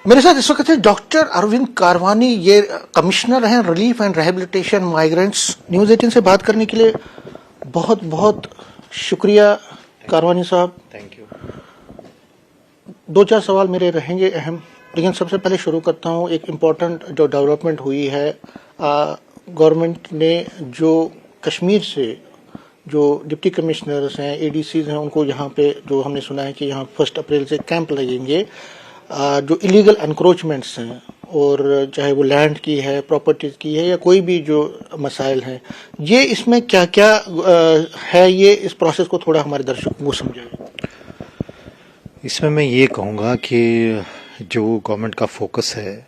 मेरे साथ इस वक्त है डॉक्टर अरविंद कारवानी, ये कमिश्नर हैं relief and rehabilitation migrants. News 18 से बात करने के लिए बहुत बहुत शुक्रिया कारवानी साहब। Thank you. दो चार सवाल मेरे रहेंगे अहम, लेकिन सबसे पहले शुरू करता हूँ। एक इम्पॉर्टेंट जो डेवलपमेंट हुई है, गवर्नमेंट ने जो कश्मीर से जो डिप्टी कमिश्नर्स हैं, एडीसीज हैं, उनको यहाँ पे जो हमने सुना है कि यहाँ 1 अप्रैल से कैंप लगेंगे। जो इलीगल एनक्रोचमेंट्स हैं, और चाहे वो लैंड की है, प्रॉपर्टीज की है, या कोई भी जो मसाइल हैं, ये इसमें क्या क्या है, ये इस प्रोसेस को थोड़ा हमारे दर्शकों को समझाएं। इसमें मैं ये कहूँगा कि जो गवर्नमेंट का फोकस है,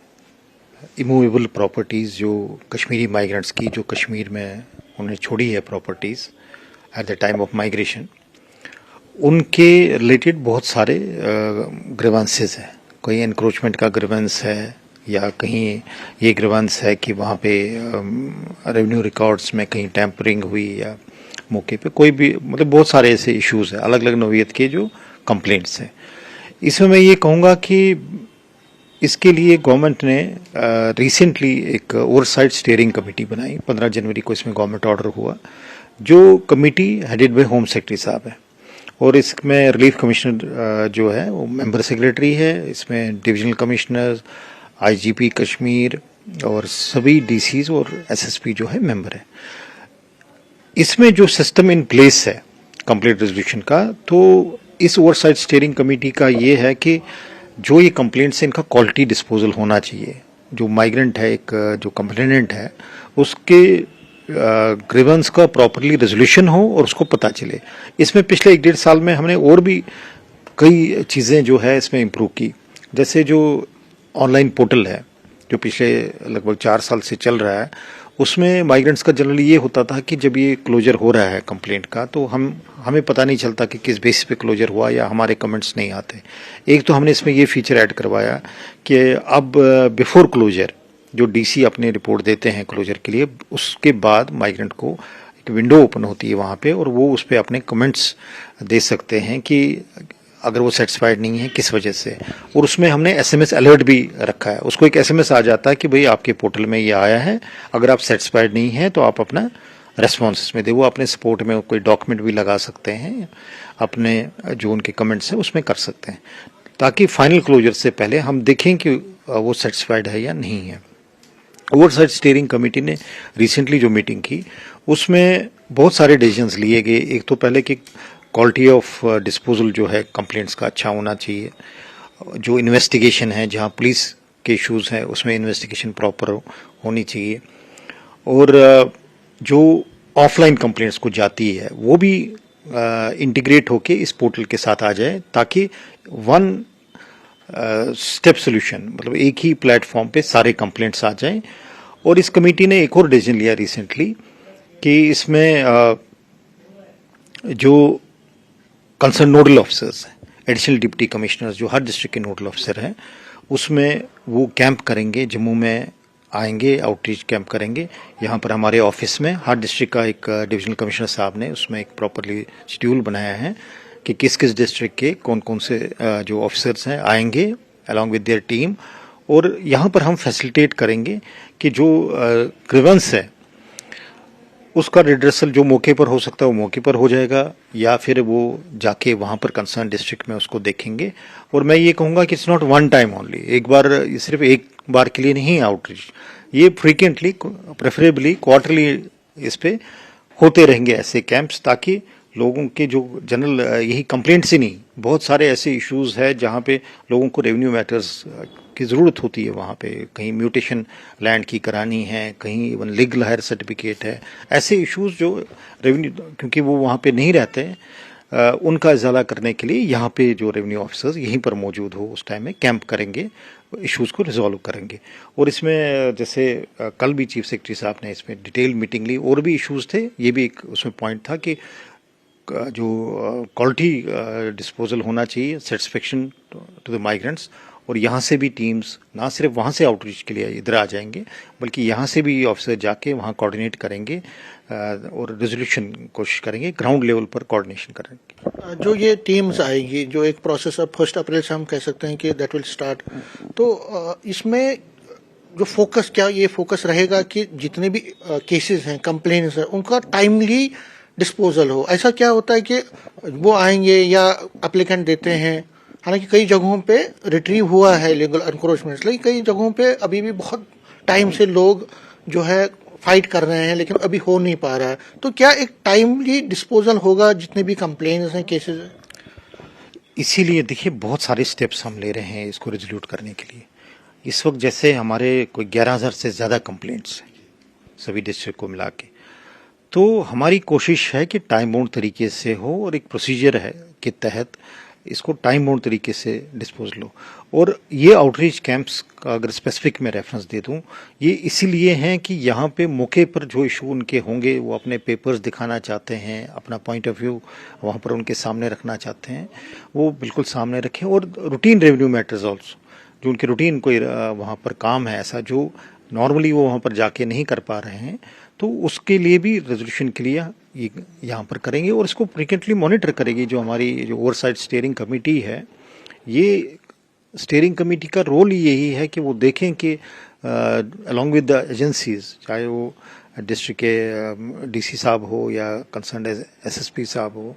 इमूवेबल प्रॉपर्टीज़ जो कश्मीरी माइग्रेंट्स की, जो कश्मीर में उन्हें छोड़ी है properties at the time of migration, उनके रिलेटेड बहुत सारे ग्रीवेंसेस हैं। कोई एनक्रोचमेंट का ग्रीवेंस है, या कहीं ये ग्रीवेंस है कि वहाँ पे रेवेन्यू रिकॉर्ड्स में कहीं टैंपरिंग हुई, या मौके पे कोई भी, मतलब बहुत सारे ऐसे इश्यूज हैं, अलग अलग नौइयत के जो कंप्लेंट्स हैं। इसमें मैं ये कहूँगा कि इसके लिए गवर्नमेंट ने रिसेंटली एक ओवरसाइट स्टीयरिंग कमेटी बनाई। 15 जनवरी को इसमें गवर्नमेंट ऑर्डर हुआ। जो committee headed by home secretary साहब है, और इसमें रिलीफ कमिश्नर जो है वो मेंबर सेक्रेटरी है। इसमें डिविजनल कमिश्नर, आईजीपी कश्मीर और सभी डीसीज और एसएसपी जो है मेंबर है। इसमें जो सिस्टम इन प्लेस है कंप्लेंट रेजोल्यूशन का, तो इस ओवरसाइट स्टीयरिंग कमेटी का ये है कि जो ये कंप्लेंट्स है, इनका क्वालिटी डिस्पोजल होना चाहिए। जो माइग्रेंट है, एक जो कंप्लेनेंट है, उसके ग्रीवेंस का प्रॉपरली रेजोल्यूशन हो और उसको पता चले। इसमें पिछले 1-1.5 साल में हमने और भी कई चीज़ें जो है इसमें इम्प्रूव की। जैसे जो ऑनलाइन पोर्टल है, जो पिछले लगभग 4 साल से चल रहा है, उसमें माइग्रेंट्स का जनरली ये होता था कि जब ये क्लोजर हो रहा है कंप्लेंट का, तो हमें पता नहीं चलता कि किस बेसिस पे क्लोजर हुआ, या हमारे कमेंट्स नहीं आते। एक तो हमने इसमें ये फीचर ऐड करवाया कि अब बिफोर क्लोजर जो डीसी अपने रिपोर्ट देते हैं क्लोजर के लिए, उसके बाद माइग्रेंट को एक विंडो ओपन होती है वहाँ पे, और वो उस पर अपने कमेंट्स दे सकते हैं कि अगर वो सेटिस्फाइड नहीं है किस वजह से। और उसमें हमने एसएमएस अलर्ट भी रखा है। उसको एक एसएमएस आ जाता है कि भाई आपके पोर्टल में ये आया है, अगर आप सेटिस्फाइड नहीं हैं तो आप अपना रेस्पॉन्स इसमें दे। वो अपने सपोर्ट में कोई डॉक्यूमेंट भी लगा सकते हैं, अपने जो उनके कमेंट्स हैं उसमें कर सकते हैं, ताकि फाइनल क्लोजर से पहले हम देखें कि वो सेटिस्फाइड है या नहीं है। ओवरसाइट स्टीयरिंग कमेटी ने रिसेंटली जो मीटिंग की, उसमें बहुत सारे डिसीजंस लिए गए। एक तो पहले कि क्वालिटी ऑफ डिस्पोजल जो है कंप्लेंट्स का अच्छा होना चाहिए। जो इन्वेस्टिगेशन है, जहां पुलिस के इश्यूज हैं, उसमें इन्वेस्टिगेशन प्रॉपर होनी चाहिए। और जो ऑफलाइन कंप्लेंट्स को जाती है, वो भी इंटीग्रेट होके इस पोर्टल के साथ आ जाए, ताकि वन स्टेप सोल्यूशन, मतलब एक ही प्लेटफॉर्म पे सारे कंप्लेंट्स आ जाएं। और इस कमेटी ने एक और डिसीजन लिया रिसेंटली कि इसमें जो कंसर्न नोडल ऑफिसर्स हैं, एडिशनल डिप्टी कमिश्नर्स जो हर डिस्ट्रिक्ट के नोडल ऑफिसर हैं, उसमें वो कैंप करेंगे। जम्मू में आएंगे, आउटरीच कैंप करेंगे। यहाँ पर हमारे ऑफिस में हर डिस्ट्रिक्ट का एक डिविजनल कमिश्नर साहब ने उसमें एक प्रॉपरली शेड्यूल बनाया है कि किस किस डिस्ट्रिक्ट के कौन कौन से जो ऑफिसर्स हैं आएंगे अलॉन्ग विद देयर टीम। और यहाँ पर हम फैसिलिटेट करेंगे कि जो ग्रीवेंस है उसका रिड्रेसल जो मौके पर हो सकता है वो मौके पर हो जाएगा, या फिर वो जाके वहाँ पर कंसर्न डिस्ट्रिक्ट में उसको देखेंगे। और मैं ये कहूँगा कि it's not one time only, एक बार, सिर्फ एक बार के लिए नहीं आउटरीच, ये फ्रीक्वेंटली, प्रेफरेबली क्वार्टरली इस पे होते रहेंगे ऐसे कैंप्स, ताकि लोगों के जो जनरल यही कंप्लेंट्स ही नहीं, बहुत सारे ऐसे इश्यूज है जहाँ पे लोगों को रेवेन्यू मैटर्स की ज़रूरत होती है। वहाँ पे कहीं म्यूटेशन लैंड की करानी है, कहीं इवन लीगल हायर सर्टिफिकेट है, ऐसे इश्यूज जो रेवेन्यू, क्योंकि वो वहाँ पे नहीं रहते हैं, उनका इजाला करने के लिए यहाँ पे जो रेवेन्यू ऑफिसर्स यहीं पर मौजूद हो उस टाइम में कैंप करेंगे, इश्यूज को रिजॉल्व करेंगे। और इसमें जैसे कल भी चीफ सेक्रेटरी साहब ने इसमें डिटेल मीटिंग ली, और भी इश्यूज थे। ये भी एक उसमें पॉइंट था कि जो क्वालिटी डिस्पोजल होना चाहिए, सेटिस्फेक्शन टू द माइग्रेंट्स, और यहाँ से भी टीम्स ना सिर्फ वहाँ से आउटरीच के लिए इधर आ जाएंगे, बल्कि यहाँ से भी ऑफिसर जाके वहाँ कोऑर्डिनेट करेंगे और रेजोल्यूशन कोशिश करेंगे, ग्राउंड लेवल पर कोऑर्डिनेशन करेंगे। जो ये टीम्स आएगी, जो एक प्रोसेस अब 1 अप्रैल से हम कह सकते हैं कि दैट विल स्टार्ट, तो इसमें जो फोकस, क्या ये फोकस रहेगा कि जितने भी केसेस हैं, कंप्लेंट्स हैं, उनका टाइमली डिस्पोजल हो? ऐसा क्या होता है कि वो आएंगे या एप्लीकेंट देते हैं, हालांकि कई जगहों पे रिट्रीव हुआ है लीगल एनक्रोचमेंट, लेकिन कई जगहों पे अभी भी बहुत टाइम से लोग जो है फाइट कर रहे हैं, लेकिन अभी हो नहीं पा रहा है। तो क्या एक टाइमली डिस्पोजल होगा जितने भी कंप्लेंट्स हैं, केसेस हैं? इसीलिए देखिए बहुत सारे स्टेप्स हम ले रहे हैं इसको रिजोल्यूट करने के लिए। इस वक्त जैसे हमारे कोई 11,000 से ज़्यादा कंप्लेंट्स हैं सभी डिस्ट्रिक्ट को मिला के, तो हमारी कोशिश है कि टाइम बाउंड तरीके से हो और एक प्रोसीजर है के तहत इसको टाइम बाउंड तरीके से डिस्पोजल हो। और ये आउटरीच कैंप्स का अगर स्पेसिफिक मैं रेफरेंस दे दूं, ये इसीलिए हैं कि यहाँ पे मौके पर जो इशू उनके होंगे, वो अपने पेपर्स दिखाना चाहते हैं, अपना पॉइंट ऑफ व्यू वहाँ पर उनके सामने रखना चाहते हैं, वो बिल्कुल सामने रखें। और रूटीन रेवेन्यू मैटर्स ऑल्सो, जो उनके रूटीन कोई वहाँ पर काम है ऐसा जो नॉर्मली वो वहाँ पर जाके नहीं कर पा रहे हैं, तो उसके लिए भी रेजोल्यूशन के लिए ये यहाँ पर करेंगे और इसको फ्रिक्वेंटली मॉनिटर करेगी। जो हमारी जो ओवरसाइट स्टीयरिंग कमेटी है, ये स्टीयरिंग कमेटी का रोल यही है कि वो देखें कि अलॉन्ग विद द एजेंसीज, चाहे वो डिस्ट्रिक्ट के डीसी साहब हो या कंसर्न एसएसपी साहब हो,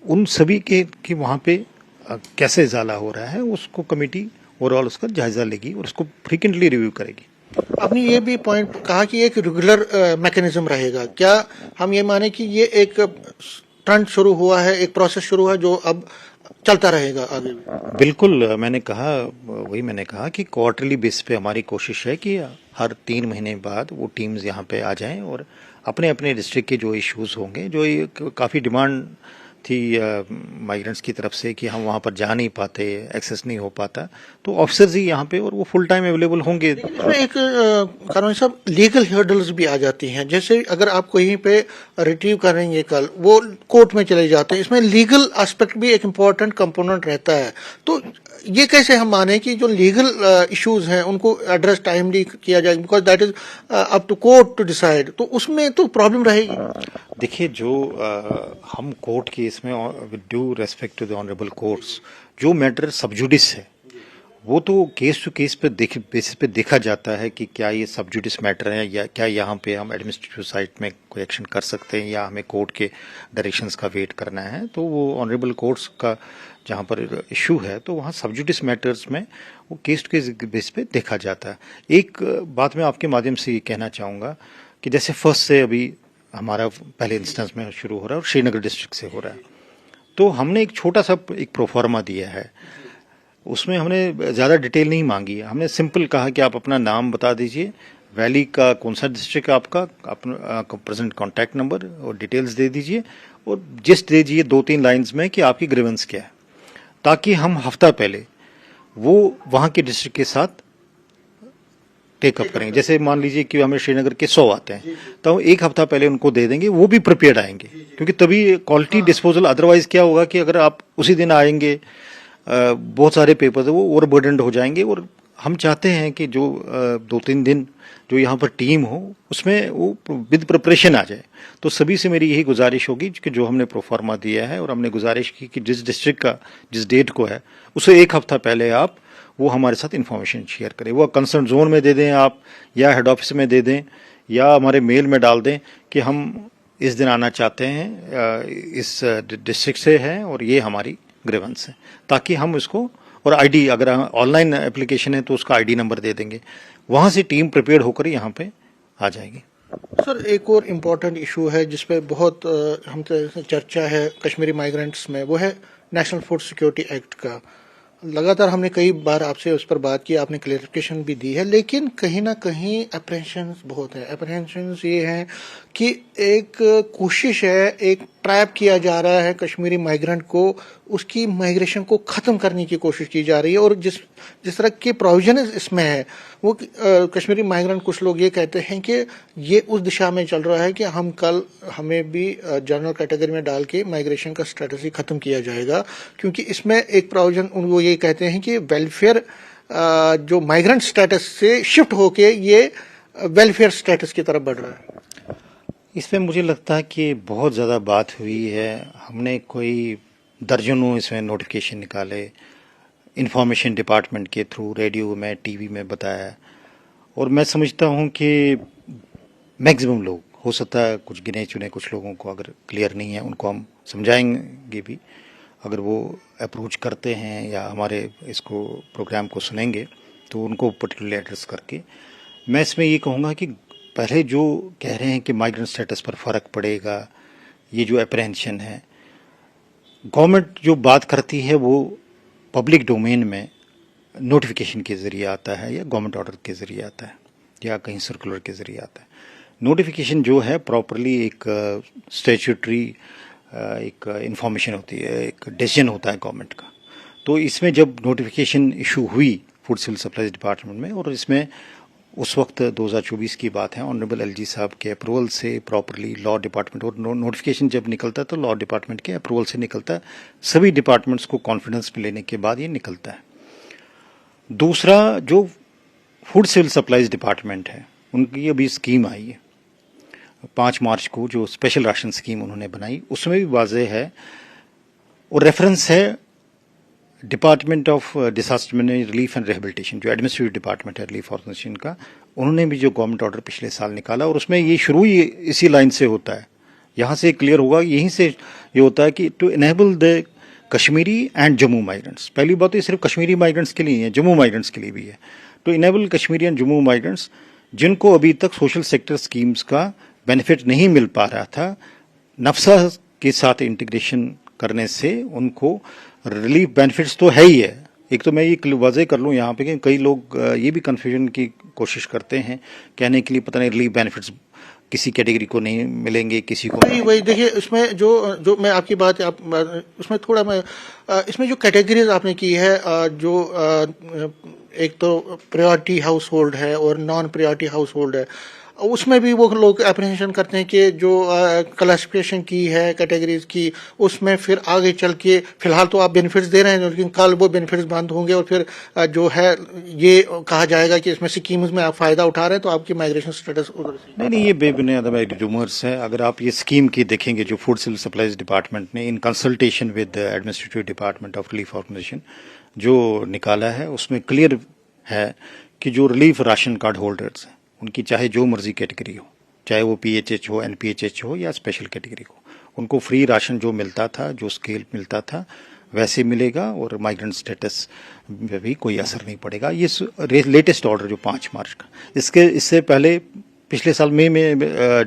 उन सभी के वहाँ पे कैसे इजाला हो रहा है, उसको कमेटी ओवरऑल उसका जायजा लेगी और उसको फ्रिक्वेंटली रिव्यू करेगी। आपने ये भी पॉइंट कहा कि एक रेगुलर मैकेनिज्म रहेगा। क्या हम ये माने कि ये एक ट्रेंड शुरू हुआ है, एक प्रोसेस शुरू है जो अब चलता रहेगा आगे भी? बिल्कुल, मैंने कहा कि क्वार्टरली बेस पे हमारी कोशिश है कि हर 3 महीने बाद वो टीम्स यहाँ पे आ जाएं और अपने अपने डिस्ट्रिक्ट के जो इश्यूज होंगे, जो काफ़ी डिमांड थी माइग्रेंट्स की तरफ से कि हम वहाँ पर जा नहीं पाते, एक्सेस नहीं हो पाता, तो ऑफिसर्स ही यहाँ पे और वो फुल टाइम अवेलेबल होंगे। इसमें एक कानूनी साहब लीगल हर्डल्स भी आ जाती हैं, जैसे अगर आप कहीं पे रिट्रीव करेंगे कल, वो कोर्ट में चले जाते हैं, इसमें लीगल एस्पेक्ट भी एक इम्पोर्टेंट कंपोनेंट रहता है। तो ये कैसे हम माने कि जो लीगल इश्यूज हैं उनको एड्रेस टाइमली किया जाए, because that is up to court to decide, तो उसमें तो प्रॉब्लम रहेगी। देखिए, जो हम कोर्ट के इसमें with due respect to the honourable courts, जो मैटर सब जुडिस है वो तो केस टू केस पे बेसिस पे देखा जाता है कि क्या ये सब जुडिस मैटर है या क्या यहाँ पे हम एडमिनिस्ट्रेटिव साइड में कोई एक्शन कर सकते हैं या हमें कोर्ट के डायरेक्शंस का वेट करना है। तो वो ऑनरेबल कोर्ट्स का जहाँ पर इशू है, तो वहाँ सब जुडिस मैटर्स में वो केस टू केस बेस पे देखा जाता है। एक बात मैं आपके माध्यम से ये कहना चाहूँगा कि जैसे फर्स्ट से अभी हमारा पहले इंस्टेंस में शुरू हो रहा है और श्रीनगर डिस्ट्रिक्ट से हो रहा है, तो हमने एक छोटा सा एक प्रोफार्मा दिया है। उसमें हमने ज़्यादा डिटेल नहीं मांगी है, हमने सिंपल कहा कि आप अपना नाम बता दीजिए, वैली का कौन सा डिस्ट्रिक्ट है आपका, अपना प्रेजेंट कॉन्टैक्ट नंबर और डिटेल्स दे दीजिए और जिस्ट दे दीजिए 2-3 लाइंस में कि आपकी ग्रीवेंस क्या है, ताकि हम हफ्ता पहले वो वहाँ के डिस्ट्रिक्ट के साथ टेकअप करेंगे। जैसे मान लीजिए कि हमें श्रीनगर के 100 आते हैं, तो हम 1 हफ्ता पहले उनको दे देंगे, वो भी प्रिपेयर्ड आएंगे, क्योंकि तभी क्वालिटी डिस्पोजल। अदरवाइज क्या होगा कि अगर आप उसी दिन आएंगे, बहुत सारे पेपर्स वो ओवरबर्डन्ड हो जाएंगे। और हम चाहते हैं कि जो 2-3 दिन जो यहाँ पर टीम हो उसमें वो विद प्रिपरेशन आ जाए। तो सभी से मेरी यही गुजारिश होगी कि जो हमने प्रोफार्मा दिया है और हमने गुजारिश की कि जिस डिस्ट्रिक्ट का जिस डेट को है उसे 1 हफ्ता पहले आप वो हमारे साथ इन्फॉर्मेशन शेयर करें। वो कंसर्न जोन में दे दें आप, या हेड ऑफिस में दे दें, या हमारे मेल में डाल दें कि हम इस दिन आना चाहते हैं, इस डिस्ट्रिक्ट से हैं और ये हमारी ग्रीवेंस है, ताकि हम इसको, और आईडी अगर ऑनलाइन एप्लीकेशन है तो उसका आईडी नंबर दे देंगे, वहाँ से टीम प्रिपेयर होकर यहाँ पे आ जाएगी। सर, एक और इम्पोर्टेंट इशू है जिसपे बहुत हम चर्चा है कश्मीरी माइग्रेंट्स में, वो है नेशनल फूड सिक्योरिटी एक्ट का। लगातार हमने कई बार आपसे उस पर बात की, आपने क्लेरिफिकेशन भी दी है, लेकिन कहीं ना कहीं अप्रहेंशंस बहुत है। अप्रहेंशंस ये हैं कि एक कोशिश है एक ट्रैप किया जा रहा है कश्मीरी माइग्रेंट को, उसकी माइग्रेशन को ख़त्म करने की कोशिश की जा रही है। और जिस तरह के प्रोविजन इसमें है वो कश्मीरी माइग्रेंट, कुछ लोग ये कहते हैं कि ये उस दिशा में चल रहा है कि हमें भी जनरल कैटेगरी में डाल के माइग्रेशन का स्टेटस ही ख़त्म किया जाएगा, क्योंकि इसमें एक प्रोविजन वो ये कहते हैं कि वेलफेयर जो माइग्रेंट स्टेटस से शिफ्ट होके ये वेलफेयर स्टेटस की तरफ बढ़ रहा है। इसमें मुझे लगता है कि बहुत ज़्यादा बात हुई है। हमने कोई दर्जनों इसमें नोटिफिकेशन निकाले, इंफॉर्मेशन डिपार्टमेंट के थ्रू, रेडियो में, टीवी में बताया। और मैं समझता हूँ कि मैक्सिमम लोग, हो सकता है कुछ गिने चुने कुछ लोगों को अगर क्लियर नहीं है, उनको हम समझाएंगे भी। अगर वो अप्रोच करते हैं या हमारे इसको प्रोग्राम को सुनेंगे तो उनको पर्टिकुलरली एड्रेस करके मैं इसमें ये कहूँगा कि पहले जो कह रहे हैं कि माइग्रेंट स्टेटस पर फ़र्क पड़ेगा, ये जो अप्रहेंशन है, गवर्नमेंट जो बात करती है वो पब्लिक डोमेन में नोटिफिकेशन के ज़रिए आता है या गवर्नमेंट ऑर्डर के ज़रिए आता है या कहीं सर्कुलर के ज़रिए आता है। नोटिफिकेशन जो है प्रॉपरली एक स्टैट्यूटरी एक इंफॉर्मेशन होती है, एक डिसीजन होता है गवर्नमेंट का। तो इसमें जब नोटिफिकेशन इशू हुई फूड सिविल सप्लाईज डिपार्टमेंट में, और इसमें उस वक्त 2024 की बात है, ऑनरेबल एलजी साहब के अप्रूवल से प्रॉपरली लॉ डिपार्टमेंट, और नोटिफिकेशन जब निकलता है तो लॉ डिपार्टमेंट के अप्रूवल से निकलता है, सभी डिपार्टमेंट्स को कॉन्फिडेंस में लेने के बाद ये निकलता है। दूसरा, जो फूड सिविल सप्लाईज डिपार्टमेंट है, उनकी अभी स्कीम आई है 5 मार्च को, जो स्पेशल राशन स्कीम उन्होंने बनाई, उसमें भी वाज़ेह है और रेफरेंस है department of disaster management relief and rehabilitation, जो एडमिनिस्ट्रेटिव डिपार्टमेंट है रिलीफ ऑर्गेनाइजेशन का, उन्होंने भी जो गवर्नमेंट ऑर्डर पिछले साल निकाला, और उसमें ये शुरू ही इसी लाइन से होता है। यहाँ से क्लियर होगा, यहीं से ये होता है कि to enable the Kashmiri and Jammu migrants, पहली बात तो ये सिर्फ कश्मीरी माइग्रेंट्स के लिए है, जम्मू माइग्रेंट्स के लिए भी है, to enable Kashmiri and Jammu migrants जिनको अभी तक सोशल सेक्टर स्कीम्स का बेनिफिट नहीं मिल पा रहा था, नफसा के साथ इंटीग्रेशन करने से उनको रिलीफ बेनिफिट्स तो है ही है। एक तो मैं ये वाज़ेह कर लूँ यहाँ पे कि कई लोग ये भी कन्फ्यूजन की कोशिश करते हैं कहने के लिए, पता नहीं रिलीफ बेनिफिट्स किसी कैटेगरी को नहीं मिलेंगे, किसी को नहीं। वही देखिए, इसमें जो मैं आपकी बात उसमें थोड़ा मैं इसमें जो कैटेगरीज आपने की है, जो एक तो प्रायोरिटी हाउस होल्ड है और नॉन प्रायोरिटी हाउस होल्ड है, उसमें भी वो लोग अप्रहेंशन करते हैं कि जो क्लासिफिकेशन की है कैटेगरीज की, उसमें फिर आगे चल के फिलहाल तो आप बेनिफिट्स दे रहे हैं, लेकिन कल वो बेनिफिट्स बंद होंगे और फिर जो है ये कहा जाएगा कि इसमें स्कीम्स में आप फ़ायदा उठा रहे हैं तो आपकी माइग्रेशन स्टेटस उधर से। नहीं, ये बेबुनियाद रूमर्स है। अगर आप ये स्कीम की देखेंगे जो फूड सिविल सप्लाईज डिपार्टमेंट ने in consultation with administrative department of relief organisation जो निकाला है, उसमें क्लियर है कि जो रिलीफ राशन कार्ड होल्डर्स हैं, उनकी चाहे जो मर्जी कैटेगरी हो, चाहे वो पीएचएच हो, एनपीएचएच हो या स्पेशल कैटेगरी हो, उनको फ्री राशन जो मिलता था, जो स्केल मिलता था, वैसे मिलेगा और माइग्रेंट स्टेटस में भी कोई असर नहीं पड़ेगा। ये लेटेस्ट ऑर्डर जो 5 मार्च का, इससे पहले पिछले साल मई में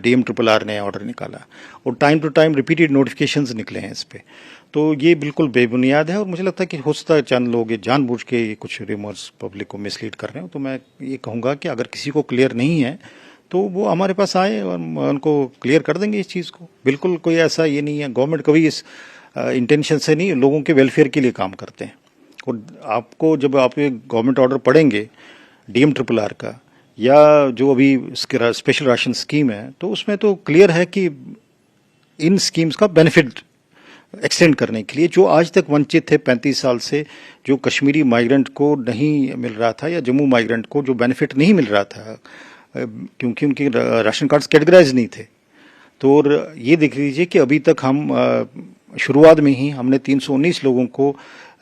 DMRRR ने ऑर्डर निकाला और time to time repeated notifications निकले हैं इस पे। तो ये बिल्कुल बेबुनियाद है और मुझे लगता है कि हो सकता है चंद लोग ये जानबूझ के कुछ रिमर्स पब्लिक को मिसलीड कर रहे हो। तो मैं ये कहूँगा कि अगर किसी को क्लियर नहीं है तो वो हमारे पास आए और उनको क्लियर कर देंगे इस चीज़ को। बिल्कुल कोई ऐसा ये नहीं है, गवर्नमेंट कभी इस इंटेंशन से नहीं, लोगों के वेलफेयर के लिए काम करते हैं। और आपको जब आप गवर्नमेंट ऑर्डर पढ़ेंगे DMRRR का या जो अभी स्पेशल राशन स्कीम है, तो उसमें तो क्लियर है कि इन स्कीम्स का बेनिफिट एक्सटेंड करने के लिए जो आज तक वंचित थे 35 साल से, जो कश्मीरी माइग्रेंट को नहीं मिल रहा था या जम्मू माइग्रेंट को जो बेनिफिट नहीं मिल रहा था क्योंकि उनके राशन कार्ड्स कैटेगराइज नहीं थे। तो और ये देख लीजिए कि अभी तक हम शुरुआत में ही हमने 319 लोगों को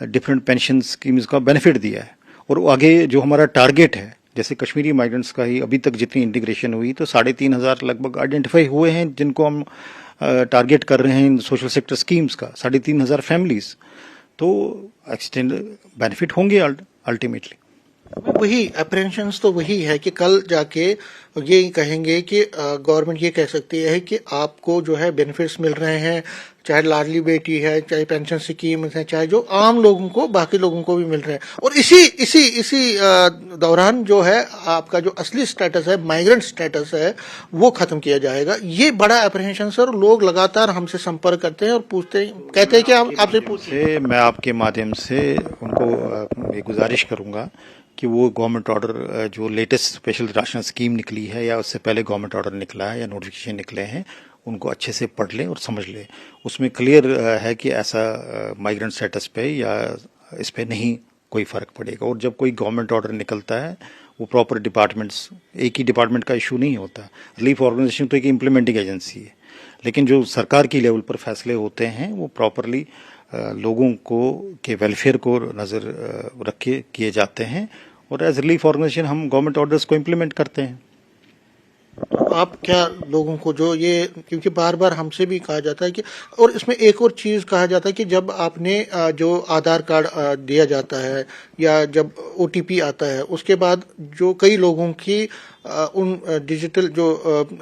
डिफरेंट पेंशन स्कीम्स का बेनिफिट दिया है और आगे जो हमारा टारगेट है, जैसे कश्मीरी माइग्रेंट्स का ही अभी तक जितनी इंटीग्रेशन हुई तो 3,500 लगभग आइडेंटिफाई हुए हैं जिनको हम टारगेट कर रहे हैं सोशल सेक्टर स्कीम्स का, 3,500 फैमिलीज। तो एक्सटेंड बेनिफिट होंगे अल्टीमेटली। वही अप्रेंशंस तो वही है कि कल जाके ये कहेंगे कि गवर्नमेंट ये कह सकती है कि आपको जो है बेनिफिट्स मिल रहे हैं, चाहे लाडली बेटी है, चाहे पेंशन स्कीम है, चाहे जो आम लोगों को, बाकी लोगों को भी मिल रहे हैं। और इसी दौरान जो है आपका जो असली स्टेटस है, माइग्रेंट स्टेटस है, वो खत्म किया जाएगा। ये बड़ा अप्रहेंशन सर, लोग लगातार हमसे संपर्क करते हैं और पूछते हैं, कहते हैं कि आपसे पूछे। मैं आपके माध्यम से उनको ये गुजारिश करूंगा कि वो गवर्नमेंट ऑर्डर जो लेटेस्ट स्पेशल राशन स्कीम निकली है या उससे पहले गवर्नमेंट ऑर्डर निकला है या नोटिफिकेशन निकले हैं, उनको अच्छे से पढ़ लें और समझ लें। उसमें क्लियर है कि ऐसा माइग्रेंट स्टेटस पे या इस पे नहीं कोई फ़र्क पड़ेगा। और जब कोई गवर्नमेंट ऑर्डर निकलता है, वो प्रॉपर डिपार्टमेंट्स, एक ही डिपार्टमेंट का इशू नहीं होता। रिलीफ ऑर्गेनाइजेशन तो एक इम्प्लीमेंटिंग एजेंसी है, लेकिन जो सरकार की लेवल पर फैसले होते हैं वो प्रॉपरली लोगों को के वेलफेयर को नज़र रख के किए जाते हैं। और एज रिलीफ ऑर्गेनाइजेशन हम गवर्नमेंट ऑर्डर्स को इम्प्लीमेंट करते हैं। आप क्या लोगों को जो ये, क्योंकि बार बार हमसे भी कहा जाता है कि, और इसमें एक और चीज़ कहा जाता है कि जब आपने जो आधार कार्ड दिया जाता है या जब ओटीपी आता है, उसके बाद जो कई लोगों की उन डिजिटल जो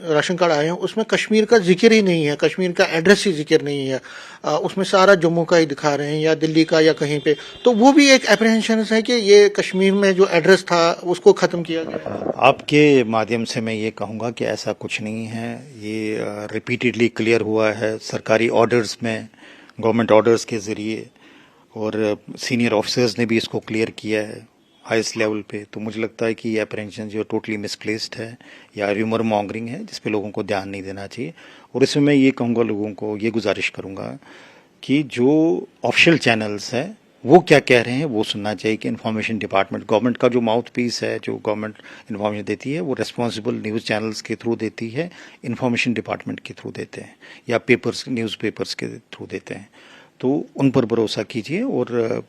राशन कार्ड आए हैं उसमें कश्मीर का जिक्र ही नहीं है, कश्मीर का एड्रेस ही जिक्र नहीं है, उसमें सारा जम्मू का ही दिखा रहे हैं या दिल्ली का या कहीं पे। तो वो भी एक अप्रहेंशन है कि ये कश्मीर में जो एड्रेस था उसको ख़त्म किया गया। आपके माध्यम से मैं ये कहूँगा कि ऐसा कुछ नहीं है। ये रिपीटेडली क्लियर हुआ है सरकारी ऑर्डर्स में, गवर्नमेंट ऑर्डर्स के ज़रिए, और सीनियर ऑफिसर्स ने भी इसको क्लियर किया है हाईएस्ट लेवल पे। तो मुझे लगता है कि ये अप्रहेंशन जो टोटली मिसप्लेस्ड है या र्यूमर मॉन्गरिंग है, जिस पे लोगों को ध्यान नहीं देना चाहिए। और इसमें मैं ये कहूँगा, लोगों को ये गुजारिश करूँगा कि जो ऑफिशियल चैनल्स हैं वो क्या कह रहे हैं वो सुनना चाहिए। कि इन्फॉर्मेशन डिपार्टमेंट, गवर्नमेंट का जो माउथ पीस है, जो गवर्नमेंट इन्फॉर्मेशन देती है, वो रेस्पॉन्सिबल न्यूज़ चैनल्स के थ्रू देती है, इन्फॉर्मेशन डिपार्टमेंट के थ्रू देते हैं या पेपर्स, न्यूज़ पेपर्स के थ्रू देते हैं। तो उन पर भरोसा कीजिए। और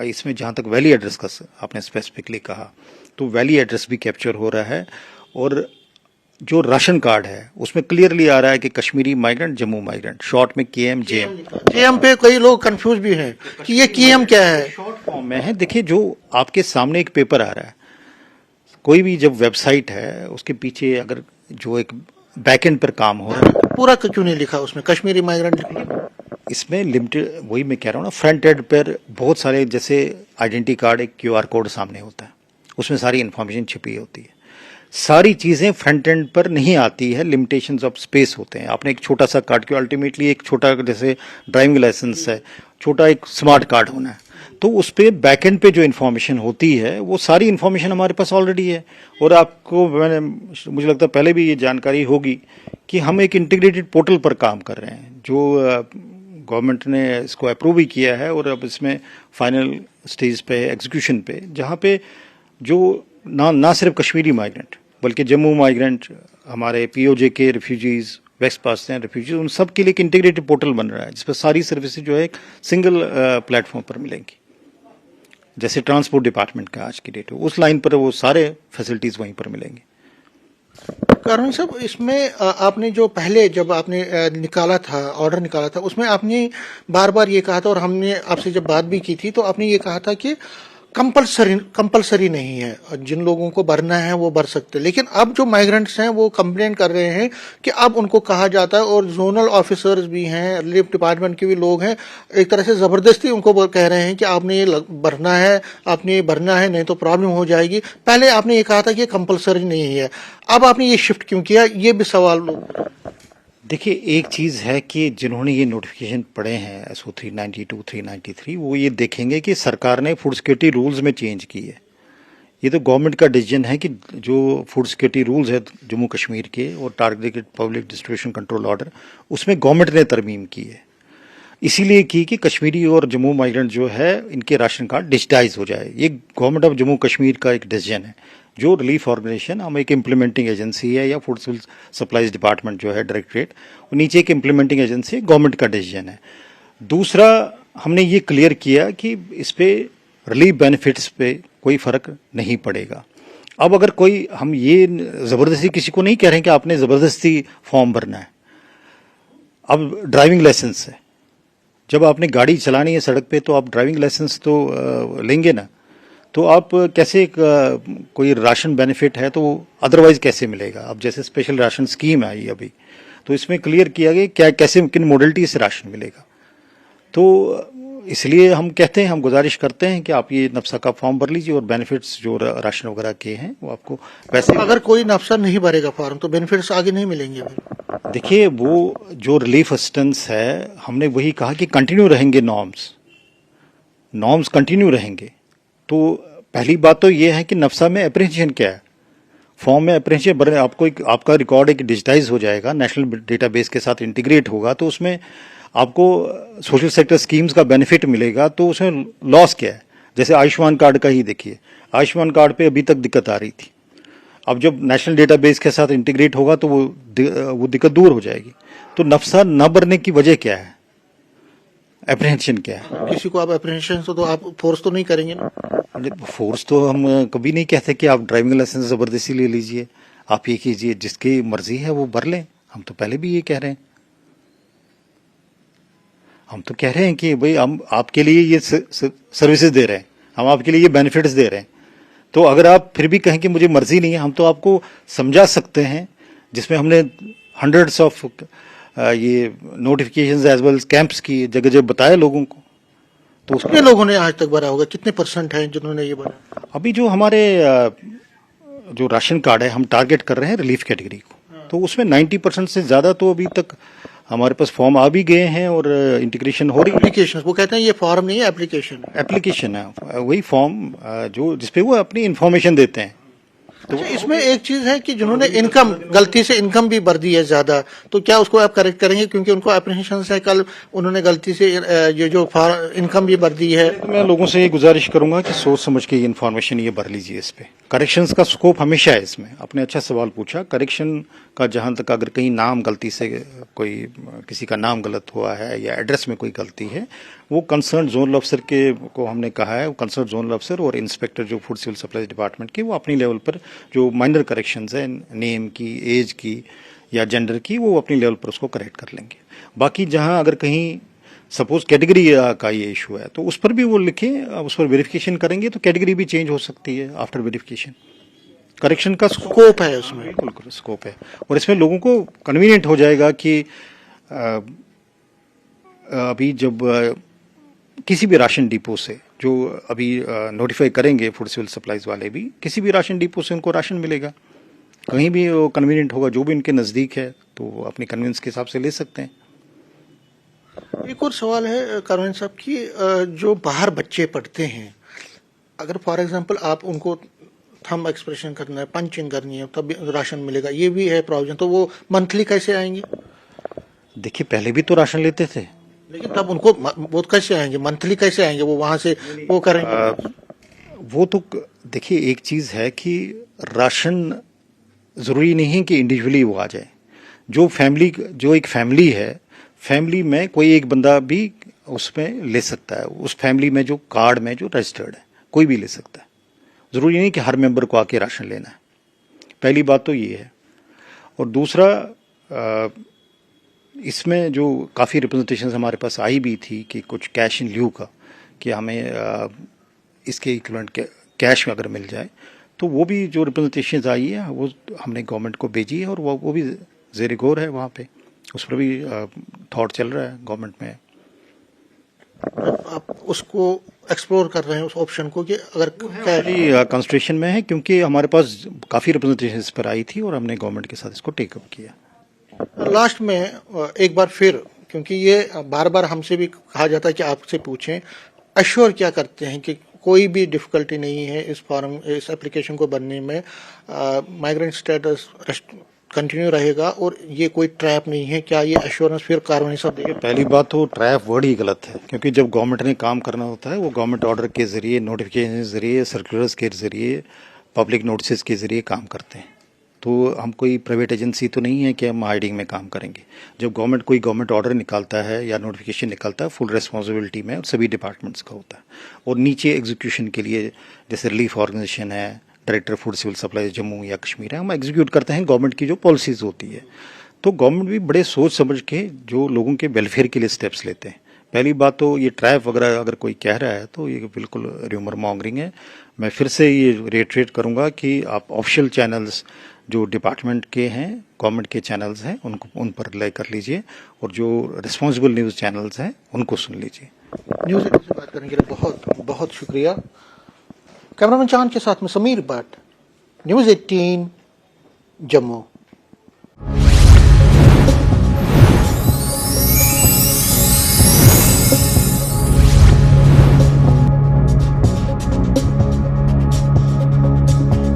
इसमें जहाँ तक वैली एड्रेस का आपने स्पेसिफिकली कहा, तो वैली एड्रेस भी कैप्चर हो रहा है। और जो राशन कार्ड है उसमें क्लियरली आ रहा है कि Kashmiri migrant, Jammu migrant, short में KMJM। केएम पे कई लोग कंफ्यूज भी हैं कि ये केएम क्या है। शॉर्ट फॉर्म में है। देखिए, जो आपके सामने एक पेपर आ रहा है, कोई भी जब वेबसाइट है उसके पीछे अगर जो एक बैकएंड पर काम हो रहा है, पूरा क्यों नहीं लिखा उसमें कश्मीरी माइग्रेंट लिखा? इसमें लिमिटेड, वही मैं कह रहा हूँ ना, फ्रंट एंड पर बहुत सारे, जैसे आइडेंटिटी कार्ड एक QR कोड सामने होता है, उसमें सारी इन्फॉर्मेशन छिपी होती है। सारी चीज़ें फ्रंट एंड पर नहीं आती है, लिमिटेशंस ऑफ स्पेस होते हैं। आपने एक छोटा सा कार्ड, क्यों अल्टीमेटली एक छोटा, जैसे ड्राइविंग लाइसेंस है, छोटा एक स्मार्ट कार्ड होना है, तो उस पर बैक एंड पे जो इन्फॉर्मेशन होती है वो सारी इन्फॉर्मेशन हमारे पास ऑलरेडी है। और आपको मुझे लगता है पहले भी ये जानकारी होगी कि हम एक इंटीग्रेटेड पोर्टल पर काम कर रहे हैं, जो गवर्नमेंट ने इसको अप्रूव भी किया है। और अब इसमें फाइनल स्टेज पे, एग्जीक्यूशन पे, जहाँ पे जो ना सिर्फ कश्मीरी माइग्रेंट बल्कि जम्मू माइग्रेंट, हमारे POJ के रिफ्यूजीज, वेस्ट पाकिस्तान रिफ्यूजीज, उन सब के लिए एक इंटीग्रेटेड पोर्टल बन रहा है, जिस पर सारी सर्विसेज जो है एक सिंगल प्लेटफॉर्म पर मिलेंगी। जैसे ट्रांसपोर्ट डिपार्टमेंट का आज की डेट हो, उस लाइन पर वो सारे फैसिलिटीज वहीं पर मिलेंगी। कारण साहब, इसमें आपने जो पहले जब आपने निकाला था, ऑर्डर निकाला था, उसमें आपने बार बार ये कहा था, और हमने आपसे जब बात भी की थी तो आपने ये कहा था कि कंपलसरी नहीं है, जिन लोगों को भरना है वो भर सकते हैं। लेकिन अब जो माइग्रेंट्स हैं वो कंप्लेंट कर रहे हैं कि अब उनको कहा जाता है, और जोनल ऑफिसर्स भी हैं, रिलीफ डिपार्टमेंट के भी लोग हैं, एक तरह से जबरदस्ती उनको कह रहे हैं कि आपने ये भरना है, आपने ये भरना है, नहीं तो प्रॉब्लम हो जाएगी। पहले आपने ये कहा था कि ये कंपलसरी नहीं है, अब आपने ये शिफ्ट क्यों किया, ये भी सवाल लोग। देखिए, एक चीज़ है कि जिन्होंने ये नोटिफिकेशन पढ़े हैं SO 392, 393, वो ये देखेंगे कि सरकार ने फूड सिक्योरिटी रूल्स में चेंज की है। ये तो गवर्नमेंट का डिसीजन है कि जो फूड सिक्योरिटी रूल्स है जम्मू कश्मीर के और targeted public distribution control order, उसमें गवर्नमेंट ने तरमीम की है। इसीलिए की कि कश्मीरी और जम्मू माइग्रेंट जो है, इनके राशन कार्ड डिजिटाइज हो जाए। ये गवर्नमेंट ऑफ जम्मू कश्मीर का एक डिसीजन है। जो रिलीफ ऑर्गेनाइजेशन, हम एक इम्प्लीमेंटिंग एजेंसी है, या फूड सप्लाईज डिपार्टमेंट जो है डायरेक्टरेट, और नीचे एक इम्प्लीमेंटिंग एजेंसी, गवर्नमेंट का डिसीजन है। दूसरा, हमने ये क्लियर किया कि इस पे रिलीफ बेनिफिट्स पे कोई फर्क नहीं पड़ेगा। अब अगर कोई, हम ये ज़बरदस्ती किसी को नहीं कह रहे हैं कि आपने ज़बरदस्ती फॉर्म भरना है। अब ड्राइविंग लाइसेंस है, जब आपने गाड़ी चलानी है सड़क पे, तो आप ड्राइविंग लाइसेंस तो लेंगे ना। तो आप कैसे, कोई राशन बेनिफिट है तो अदरवाइज कैसे मिलेगा? अब जैसे स्पेशल राशन स्कीम आई अभी, तो इसमें क्लियर किया गया क्या कैसे किन मॉडलिटी से राशन मिलेगा। तो इसलिए हम कहते हैं, हम गुजारिश करते हैं कि आप ये नफ्सा का फॉर्म भर लीजिए और बेनिफिट्स जो राशन वगैरह के हैं वो आपको वैसे। अगर कोई नफ्सा नहीं भरेगा फॉर्म तो बेनिफिट्स आगे नहीं मिलेंगे फिर? देखिए, वो जो रिलीफ असिस्टेंस है, हमने वही कहा कि कंटिन्यू रहेंगे, नॉर्म्स कंटिन्यू रहेंगे। तो पहली बात तो ये है कि नफ्सा में एप्रीहेंशन क्या है, फॉर्म में एप्रीहेंशन भरने, आपको आपका रिकॉर्ड एक डिजिटाइज हो जाएगा, नेशनल डेटाबेस के साथ इंटीग्रेट होगा, तो उसमें आपको सोशल सेक्टर स्कीम्स का बेनिफिट मिलेगा। तो उसमें लॉस क्या है, जैसे आयुष्मान कार्ड का ही देखिए, आयुष्मान कार्ड पे अभी तक दिक्कत आ रही थी, अब जब नेशनल डेटाबेस के साथ इंटीग्रेट होगा तो वो दिक्कत दूर हो जाएगी। तो नफ्सा न भरने की वजह क्या है, एप्रीहेंशन क्या है? किसी को आप एप्रीहेंशन तो आप फोर्स तो नहीं करेंगे ना? फोर्स तो हम कभी नहीं कहते कि आप ड्राइविंग लाइसेंस जबरदस्ती ले लीजिए, आप ये कीजिए, जिसकी मर्जी है वो भर लें। हम तो पहले भी ये कह रहे हैं, हम तो कह रहे हैं कि भाई हम आपके लिए ये सर्विसेज दे रहे हैं, हम आपके लिए ये बेनिफिट्स दे रहे हैं। तो अगर आप फिर भी कहें कि मुझे मर्जी नहीं है, हम तो आपको समझा सकते हैं, जिसमें हमने हंड्रेड्स ऑफ ये नोटिफिकेशंस एज वेल कैंप्स की जगह जगह बताया लोगों को। तो कितने लोगों ने आज तक भरा होगा, कितने % हैं जिन्होंने ये भरा? अभी जो हमारे जो राशन कार्ड है, हम टारगेट कर रहे हैं रिलीफ कैटेगरी को, तो उसमें 90% से ज्यादा तो अभी तक हमारे पास फॉर्म आ भी गए हैं और इंटीग्रेशन हो रही है। एप्लीकेशन, वो कहते हैं ये फॉर्म नहीं है, एप्लीकेशन है, वही फॉर्म जो जिसपे वो अपनी इंफॉर्मेशन देते हैं। तो इसमें एक चीज है कि जिन्होंने इनकम गलती से इनकम भी भर दी है ज्यादा, तो क्या उसको आप करेक्ट करेंगे, क्योंकि उनको एप्रीहेंशन है, कल उन्होंने गलती से ये जो इनकम भी भर दी है। तो मैं लोगों से ये गुजारिश करूंगा कि सोच समझ के ये इन्फॉर्मेशन ये भर लीजिए। इस पे करेक्शंस का स्कोप हमेशा है इसमें। आपने अच्छा सवाल पूछा, करेक्शन का जहां तक अगर कहीं नाम गलती से कोई किसी का नाम गलत हुआ है या एड्रेस में कोई गलती है, वो कंसर्न जोनल अफसर के को हमने कहा है, कंसर्न जोनल अफसर और इंस्पेक्टर जो फूड सिविल सप्लाई डिपार्टमेंट के, वो अपनी लेवल पर जो माइनर करेक्शंस है, नेम की, एज की या जेंडर की, वो अपनी लेवल पर उसको करेक्ट कर लेंगे। बाकी जहां अगर कहीं सपोज कैटेगरी का ये इशू है तो उस पर भी वो लिखें, उस पर वेरिफिकेशन करेंगे तो कैटेगरी भी चेंज हो सकती है आफ्टर वेरिफिकेशन। करेक्शन का स्कोप है उसमें, बिल्कुल स्कोप है, और इसमें लोगों को कन्वीनियंट हो जाएगा कि अभी जब किसी भी राशन डिपो से, जो अभी नोटिफाई करेंगे फूड सिविल सप्लाईज वाले भी, किसी भी राशन डिपो से उनको राशन मिलेगा, कहीं भी वो कन्वीनियंट होगा, जो भी इनके नज़दीक है तो वो अपनी कन्वीनियंस के हिसाब से ले सकते हैं। एक और सवाल है कारवान साहब की, जो बाहर बच्चे पढ़ते हैं, अगर फॉर एग्जांपल आप उनको थंब एक्सप्रेशन करना है, पंचिंग करनी है, तब राशन मिलेगा, ये भी है प्रोविजन, तो वो मंथली कैसे आएंगे? देखिए, पहले भी तो राशन लेते थे, लेकिन तब उनको वो कैसे आएंगे, मंथली कैसे आएंगे, वो वहां से वो करेंगे? वो तो देखिए, एक चीज है कि राशन जरूरी नहीं है कि इंडिविजुअली वो आ जाए। जो एक फैमिली है, फैमिली में कोई एक बंदा भी उसमें ले सकता है, उस फैमिली में जो कार्ड में जो रजिस्टर्ड है, कोई भी ले सकता है। जरूरी नहीं कि हर मेंबर को आके राशन लेना है। पहली बात तो ये है। और दूसरा, इसमें जो काफ़ी रिप्रेजेंटेशन हमारे पास आई भी थी कि कुछ कैश इन ल्यू का, कि हमें इसके इक्विवेलेंट कैश में अगर मिल जाए, तो वो भी जो रिप्रेजेंटेशन आई है वो हमने गवर्नमेंट को भेजी है और वो भी ज़ेर गौर है वहाँ पे, उस पर भी थॉट चल रहा है गवर्नमेंट में। आप उसको एक्सप्लोर कर रहे हैं उस ऑप्शन को कि अगर कंसिडरेशन में है, क्योंकि हमारे पास काफ़ी रिप्रेजेंटेशन इस पर आई थी और हमने गवर्नमेंट के साथ इसको टेकअप किया। लास्ट में एक बार फिर, क्योंकि ये बार बार हमसे भी कहा जाता है कि आपसे पूछें, अश्योर क्या करते हैं कि कोई भी डिफिकल्टी नहीं है इस फॉर्म, इस एप्लीकेशन को भरने में, माइग्रेंट स्टेटस कंटिन्यू रहेगा और ये कोई ट्रैप नहीं है, क्या ये एश्योरेंस फिर कारवाई सब देगा? पहली बात तो ट्रैप वर्ड ही गलत है, क्योंकि जब गवर्नमेंट ने काम करना होता है वो गवर्नमेंट ऑर्डर के जरिए, नोटिफिकेशन के जरिए, सर्कुलर्स के जरिए, पब्लिक नोटिस के जरिए काम करते हैं। तो हम कोई प्राइवेट एजेंसी तो नहीं है कि हम हाइडिंग में काम करेंगे। जब गवर्नमेंट ऑर्डर निकालता है या नोटिफिकेशन निकालता है, फुल रिस्पॉन्सिबिलिटी में और सभी डिपार्टमेंट्स का होता है। और नीचे एग्जीक्यूशन के लिए जैसे रिलीफ ऑर्गेनाइजेशन है, director food civil supply Jammu या कश्मीर है, हम एग्जीक्यूट करते हैं गवर्नमेंट की जो पॉलिसीज होती है। तो गवर्नमेंट भी बड़े सोच समझ के जो लोगों के वेलफेयर के लिए स्टेप्स लेते हैं। पहली बात तो ये ट्रैप वगैरह अगर कोई कह रहा है तो ये बिल्कुल र्यूमर मॉन्गरिंग है। मैं फिर से ये रिट्रेट करूंगा कि आप ऑफिशियल चैनल्स जो डिपार्टमेंट के हैं, गवर्नमेंट के चैनल्स हैं, उनको उन पर रिलाई कर लीजिए और जो रिस्पॉन्सिबल न्यूज़ चैनल्स हैं उनको सुन लीजिए। न्यूज़ 18 से बात करने के लिए बहुत बहुत शुक्रिया। कैमरामैन चांद के साथ में समीर भट्ट, न्यूज़ 18 जम्मू।